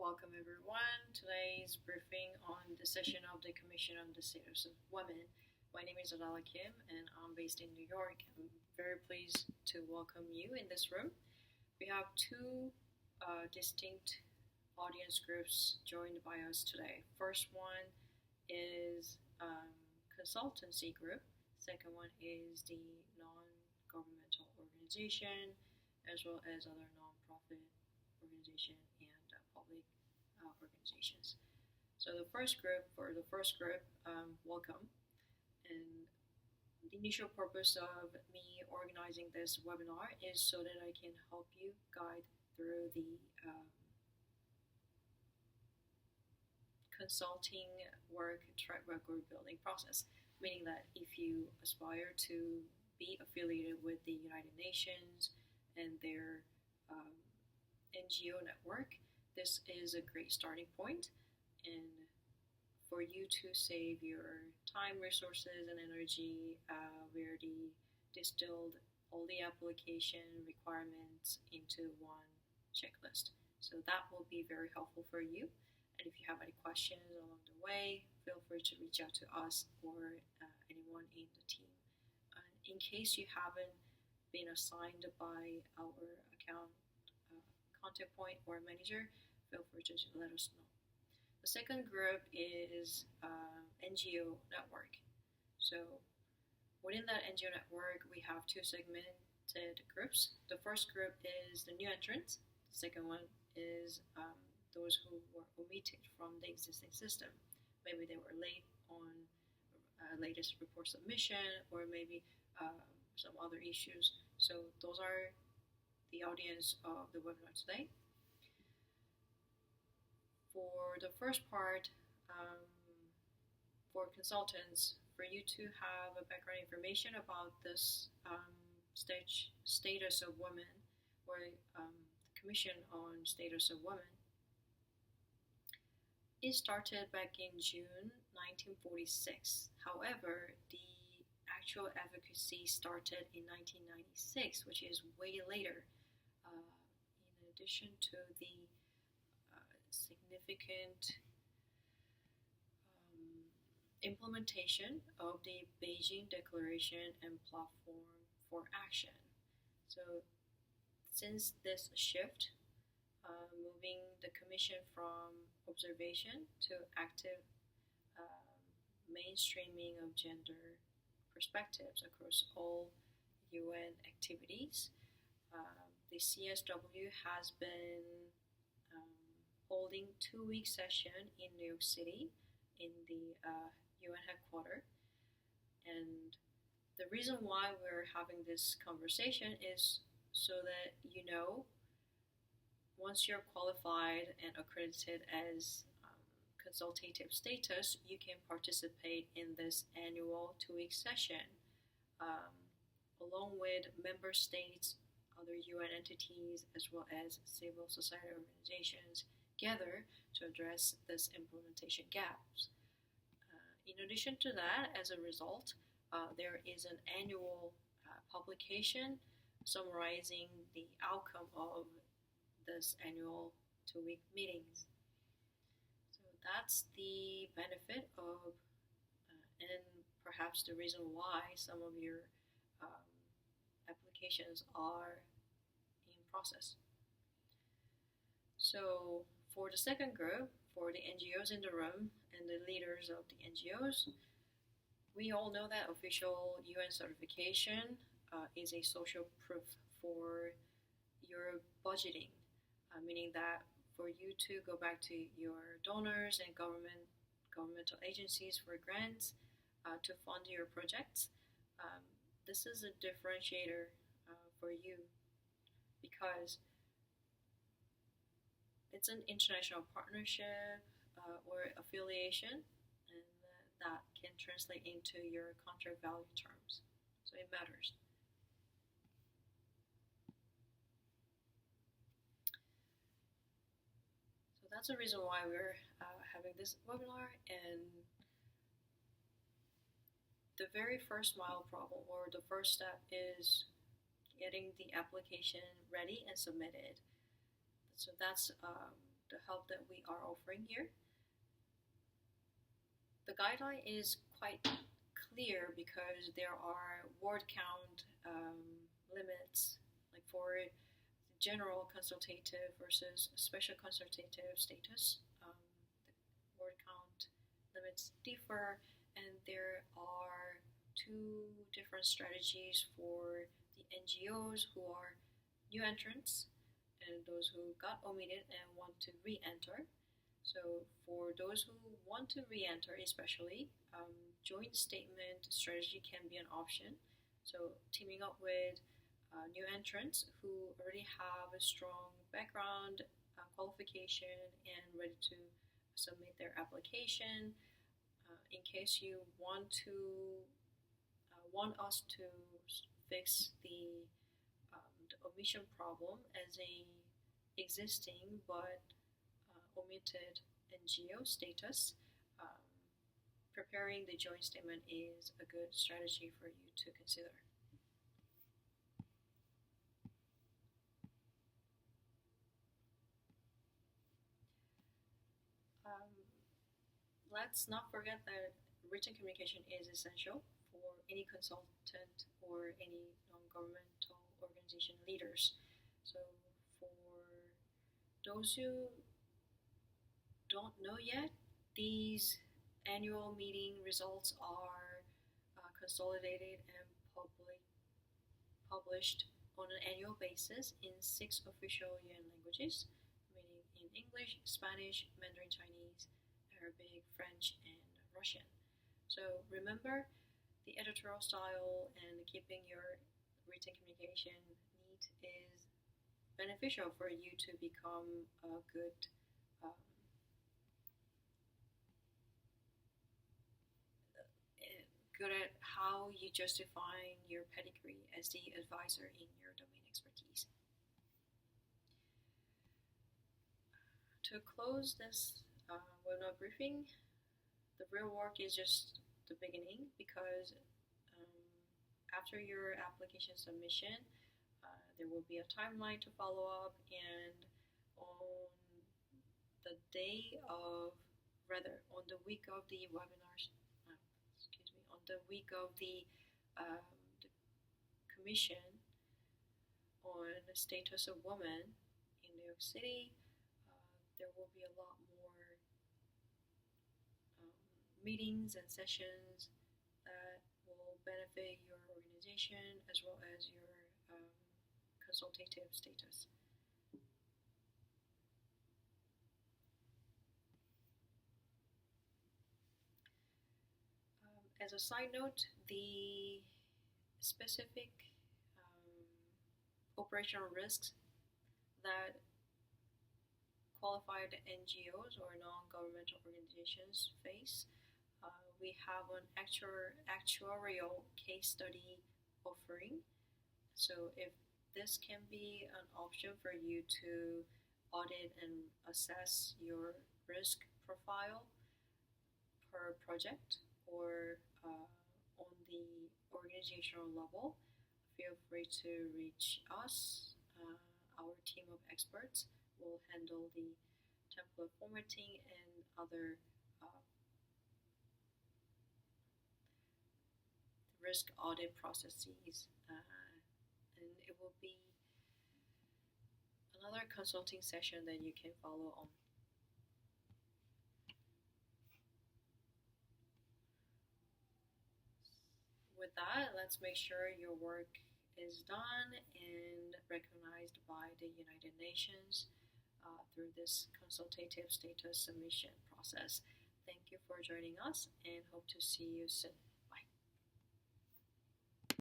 Welcome everyone. Today's briefing on the session of the Commission on the Status of Women. My name is Adalla Kim and I'm based in New York. I'm very pleased to welcome you in this room. We have two distinct audience groups joined by us today. First one is consultancy group. Second one is the non-governmental organization as well as other non-profit organization and public organizations. So the first group, welcome. And the initial purpose of me organizing this webinar is so that I can help you guide through the consulting work track record building process, meaning that if you aspire to be affiliated with the United Nations and their NGO network, this is a great starting point. And for you to save your time, resources, and energy, we already distilled all the application requirements into one checklist. So that will be very helpful for you. And if you have any questions along the way, feel free to reach out to us or anyone in the team. In case you haven't been assigned by our account contact point or manager, feel free to let us know. The second group is NGO network. So within that NGO network, we have two segmented groups. The first group is the new entrants. The second one is those who were omitted from the existing system. Maybe they were late on latest report submission or maybe some other issues. So those are the audience of the webinar today. For the first part, for consultants, for you to have a background information about this status of women or the Commission on Status of Women, it started back in June 1946. However, the actual advocacy started in 1996, which is way later. In addition to the significant implementation of the Beijing Declaration and Platform for Action. So since this shift, moving the Commission from observation to active mainstreaming of gender perspectives across all UN activities, the CSW has been holding 2-week session in New York City in the UN headquarters. And the reason why we're having this conversation is so that you know, once you're qualified and accredited as consultative status, you can participate in this annual 2-week session along with member states, other UN entities, as well as civil society organizations gather to address this implementation gaps. In addition to that, as a result, there is an annual publication summarizing the outcome of this annual 2-week meetings. So that's the benefit of, and perhaps the reason why some of your applications are in process. So for the second group, for the NGOs in the room and the leaders of the NGOs, we all know that official UN certification is a social proof for your budgeting, meaning that for you to go back to your donors and governmental agencies for grants to fund your projects, this is a differentiator for you because it's an international partnership or affiliation, and that can translate into your contract value terms. So it matters. So that's the reason why we're having this webinar. And the very first mile problem, or the first step, is getting the application ready and submitted. So that's the help that we are offering here. The guideline is quite clear because there are word count limits, like for general consultative versus special consultative status. The word count limits differ, and there are two different strategies for the NGOs who are new entrants and those who got omitted and want to re-enter. So for those who want to re-enter especially, joint statement strategy can be an option. So teaming up with new entrants who already have a strong background, qualification, and ready to submit their application. In case you want us to fix the omission problem as a existing but omitted NGO status, preparing the joint statement is a good strategy for you to consider. Let's not forget that written communication is essential for any consultant or any non-governmental organization leaders. So for those who don't know yet, these annual meeting results are consolidated and published on an annual basis in 6 official UN languages, meaning in English, Spanish, Mandarin Chinese, Arabic, French, and Russian. So remember, the editorial style and keeping your written communication neat is beneficial for you to become a good at how you justify your pedigree as the advisor in your domain expertise. To close this webinar briefing, the real work is just the beginning because after your application submission, there will be a timeline to follow up, and on the week of the webinars, on the week of the commission on the status of women in New York City, there will be a lot more meetings and sessions that will benefit your organization as well as your consultative status. As a side note, the specific operational risks that qualified NGOs or non-governmental organizations face, we have an actuarial case study offering. So if this can be an option for you to audit and assess your risk profile per project or on the organizational level, feel free to reach us. Our team of experts will handle the template formatting and other risk audit processes, and it will be another consulting session that you can follow on. With that, let's make sure your work is done and recognized by the United Nations through this consultative status submission process. Thank you for joining us and hope to see you soon.